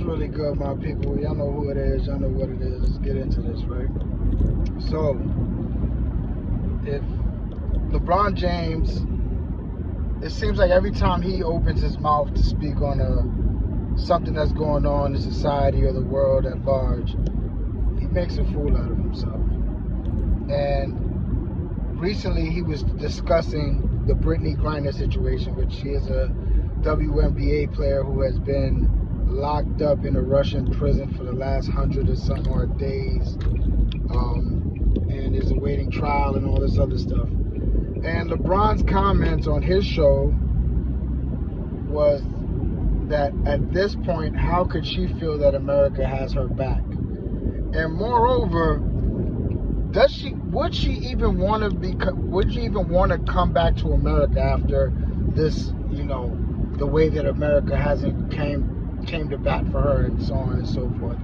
really good, my people. Y'all know who it is. Y'all know what it is. Let's get into this, right? So, if LeBron James, it seems like every time he opens his mouth to speak on something that's going on in society or the world at large, he makes a fool out of himself. And recently he was discussing the Brittany Griner situation, which she is a WNBA player who has been locked up in a Russian prison for the last 100 or some odd days, and is awaiting trial and all this other stuff. And LeBron's comments on his show was that at this point, how could she feel that America has her back? And moreover, would she even want to come back to America after this, the way that America hasn't came to bat for her and so on and so forth.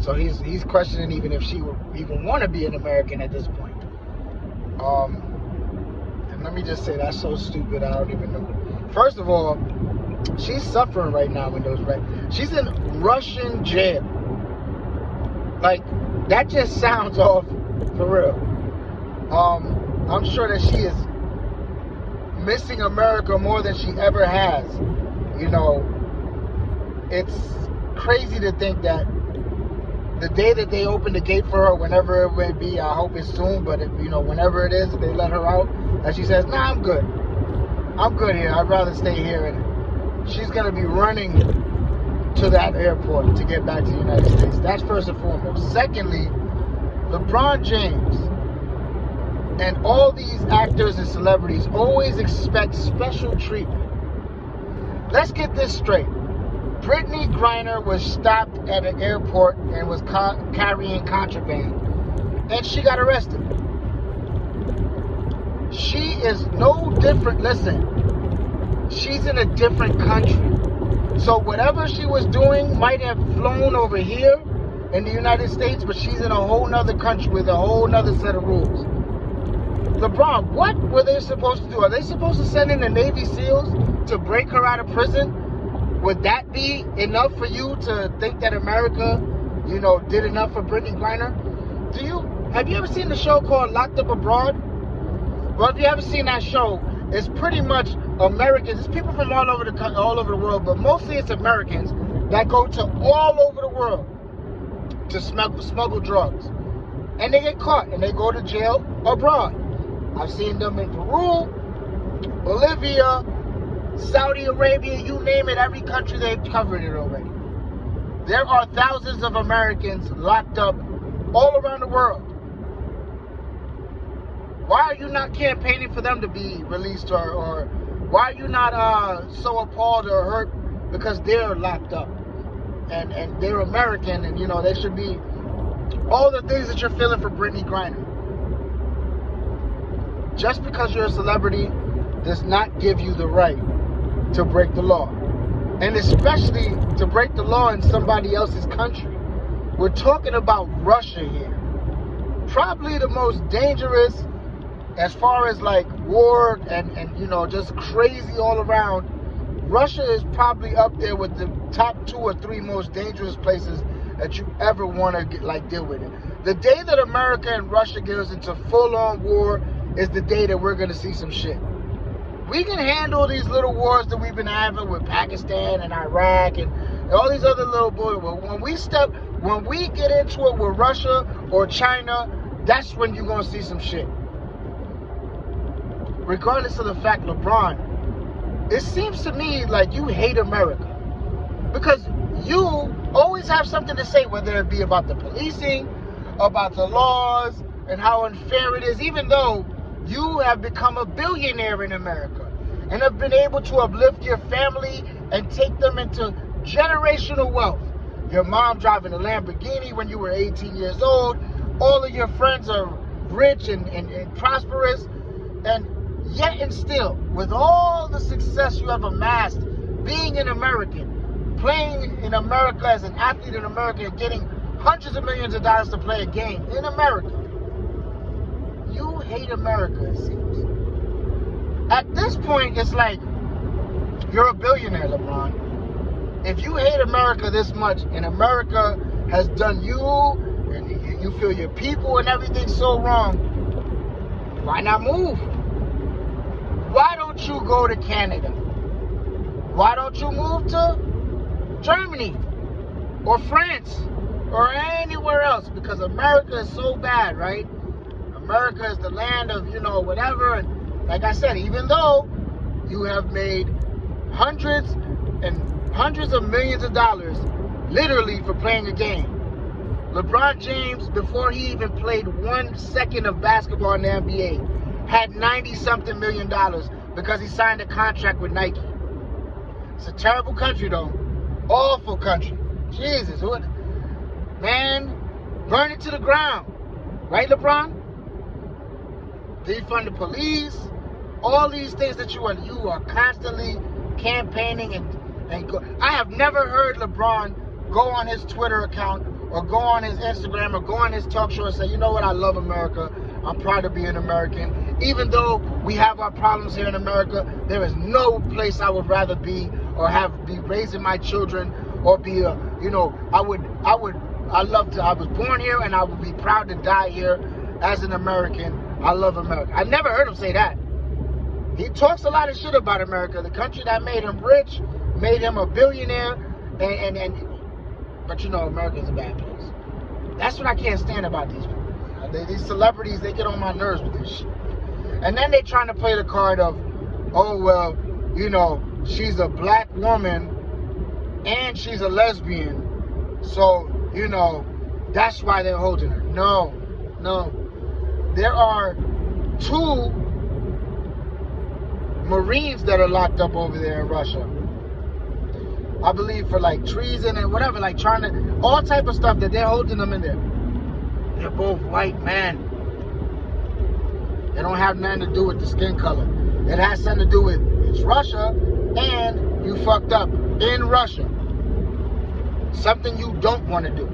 So he's questioning even if she would even want to be an American at this point. And let me just say, that's so stupid. I don't even know. First of all, she's suffering right now in those she's in Russian jail. Like, that just sounds off for real. I'm sure that she is missing America more than she ever has. It's crazy to think that the day that they open the gate for her, whenever it may be, I hope it's soon, but whenever it is, they let her out, and she says, "Nah, I'm good. I'm good here. I'd rather stay here." And she's gonna be running to that airport to get back to the United States. That's first and foremost. Secondly, LeBron James and all these actors and celebrities always expect special treatment. Let's get this straight. Brittany Griner was stopped at an airport and was carrying contraband, and she got arrested. She is no different. Listen, she's in a different country. So whatever she was doing might have flown over here in the United States, but she's in a whole nother country with a whole nother set of rules. LeBron, what were they supposed to do? Are they supposed to send in the Navy SEALs to break her out of prison? Would that be enough for you to think that America, did enough for Brittany Griner? Have you ever seen the show called Locked Up Abroad? Well, if you haven't seen that show, it's pretty much Americans. It's people from all over the world, but mostly it's Americans that go to all over the world to smuggle drugs, and they get caught and they go to jail abroad. I've seen them in Peru, Bolivia, Saudi Arabia, you name it, every country, they've covered it already. There are thousands of Americans locked up all around the world. Why are you not campaigning for them to be released, or why are you not so appalled or hurt because they're locked up and they're American and they should be all the things that you're feeling for Brittany Griner? Just because you're a celebrity does not give you the right to break the law, and especially to break the law in somebody else's country. We're talking about Russia here, probably the most dangerous as far as like war and just crazy all around. Russia is probably up there with the top 2 or 3 most dangerous places that you ever want to deal with it. The day that America and Russia goes into full-on war is the day that we're going to see some shit. We can handle these little wars that we've been having with Pakistan and Iraq and all these other little bullshit. When we get into it with Russia or China, that's when you're going to see some shit. Regardless of the fact, LeBron, it seems to me like you hate America, because you always have something to say, whether it be about the policing, about the laws, and how unfair it is, even though you have become a billionaire in America and have been able to uplift your family and take them into generational wealth. Your mom driving a Lamborghini when you were 18 years old. All of your friends are rich and prosperous. And yet and still, with all the success you have amassed being an American, playing in America as an athlete in America and getting hundreds of millions of dollars to play a game in America, you hate America, it seems. At this point, it's like you're a billionaire, LeBron. if you hate America this much, and America has done you, and you feel your people and everything so wrong, why not move? Why don't you go to Canada? Why don't you move to Germany or France or anywhere else? Because America is so bad, right? America is the land of, whatever. And like I said, even though you have made hundreds and hundreds of millions of dollars literally for playing a game. LeBron James, before he even played 1 second of basketball in the NBA, had $90-something million because he signed a contract with Nike. It's a terrible country, though. Awful country. Jesus. Man, burn it to the ground. Right, LeBron? Defund the police. All these things that you are constantly campaigning and go. I have never heard LeBron go on his Twitter account or go on his Instagram or go on his talk show and say, you know what, I love America. I'm proud to be an American. Even though we have our problems here in America, there is no place I would rather be or be raising my children or be I was born here and I would be proud to die here as an American. I love America. I never heard him say that. He talks a lot of shit about America, the country that made him rich, made him a billionaire, but America's a bad place. That's what I can't stand about these people. These celebrities, they get on my nerves with this shit. And then they trying to play the card of, oh, well, she's a black woman and she's a lesbian. So, that's why they're holding her. No. There are 2 Marines that are locked up over there in Russia. I believe for like treason and whatever, like trying to, all type of stuff that they're holding them in there. They're both white men. It don't have nothing to do with the skin color. It has something to do with it's Russia and you fucked up in Russia. Something you don't want to do.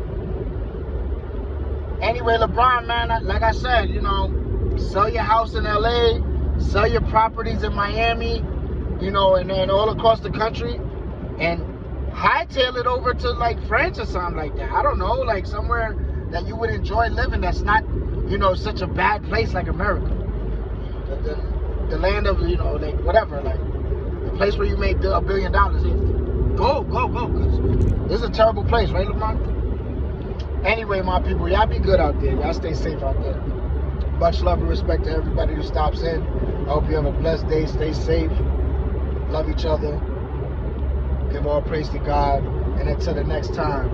Anyway, LeBron, man, like I said, sell your house in LA, sell your properties in Miami, and all across the country, and hightail it over to like France or something like that. I don't know, like somewhere that you would enjoy living that's not, such a bad place like America. The land of, like whatever, like the place where you made $1 billion. Go, because this is a terrible place, right, LeBron? Anyway, my people, y'all be good out there. Y'all stay safe out there. Much love and respect to everybody who stops in. I hope you have a blessed day. Stay safe. Love each other. Give all praise to God. And until the next time.